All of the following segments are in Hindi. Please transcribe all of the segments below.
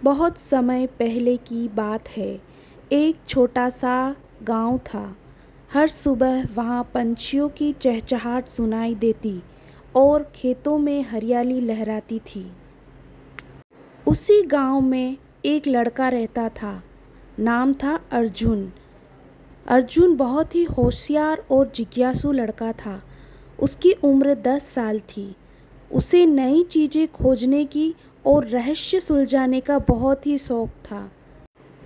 बहुत समय पहले की बात है। एक छोटा सा गांव था। हर सुबह वहाँ पंछियों की चहचहाट सुनाई देती और खेतों में हरियाली लहराती थी। उसी गांव में एक लड़का रहता था। नाम था अर्जुन। अर्जुन बहुत ही होशियार और जिज्ञासु लड़का था। उसकी उम्र 10 साल थी। उसे नई चीज़ें खोजने की और रहस्य सुलझाने का बहुत ही शौक था।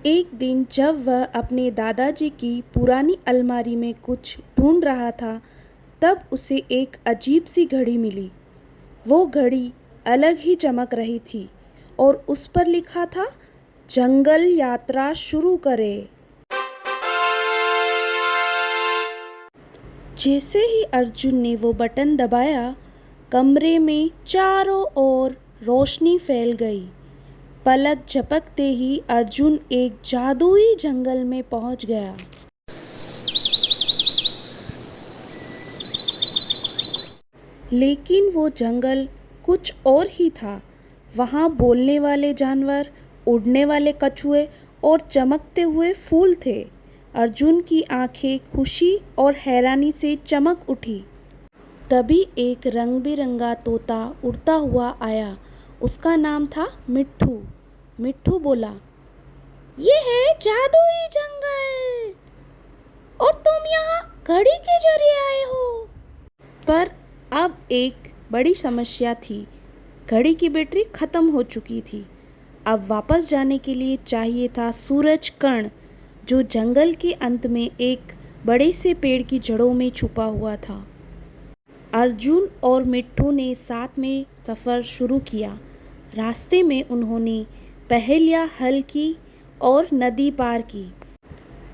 एक दिन जब वह अपने दादाजी की पुरानी अलमारी में कुछ ढूंढ रहा था, तब उसे एक अजीब सी घड़ी मिली। वो घड़ी अलग ही चमक रही थी और उस पर लिखा था, जंगल यात्रा शुरू करें। जैसे ही अर्जुन ने वो बटन दबाया, कमरे में चारों ओर रोशनी फैल गई। पलक झपकते ही अर्जुन एक जादुई जंगल में पहुंच गया। लेकिन वो जंगल कुछ और ही था। वहाँ बोलने वाले जानवर, उड़ने वाले कछुए और चमकते हुए फूल थे। अर्जुन की आंखें खुशी और हैरानी से चमक उठी। तभी एक रंग बिरंगा तोता उड़ता हुआ आया। उसका नाम था मिट्ठू। मिट्ठू बोला, ये है जादुई जंगल और तुम यहाँ घड़ी के जरिए आए हो। पर अब एक बड़ी समस्या थी। घड़ी की बैटरी खत्म हो चुकी थी। अब वापस जाने के लिए चाहिए था सूरज कण, जो जंगल के अंत में एक बड़े से पेड़ की जड़ों में छुपा हुआ था। अर्जुन और मिट्ठू ने साथ में सफ़र शुरू किया। रास्ते में उन्होंने पहेलियाँ हल की और नदी पार की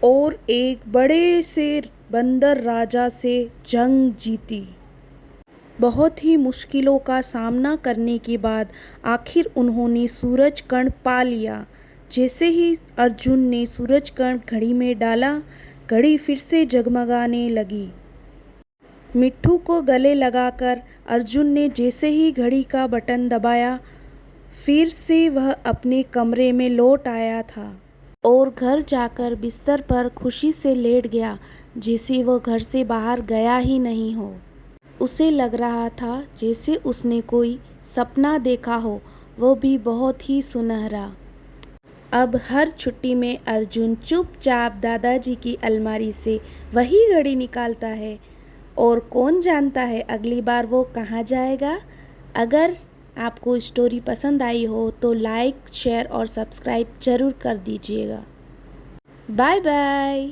और एक बड़े से बंदर राजा से जंग जीती। बहुत ही मुश्किलों का सामना करने के बाद आखिर उन्होंने सूरज कण पा लिया। जैसे ही अर्जुन ने सूरज कण घड़ी में डाला, घड़ी फिर से जगमगाने लगी। मिट्ठू को गले लगाकर अर्जुन ने जैसे ही घड़ी का बटन दबाया, फिर से वह अपने कमरे में लौट आया था और घर जाकर बिस्तर पर खुशी से लेट गया, जैसे वो घर से बाहर गया ही नहीं हो। उसे लग रहा था जैसे उसने कोई सपना देखा हो, वो भी बहुत ही सुनहरा। अब हर छुट्टी में अर्जुन चुपचाप दादाजी की अलमारी से वही घड़ी निकालता है और कौन जानता है अगली बार वो कहाँ जाएगा। अगर आपको स्टोरी पसंद आई हो तो लाइक, शेयर और सब्सक्राइब ज़रूर कर दीजिएगा। Bye bye.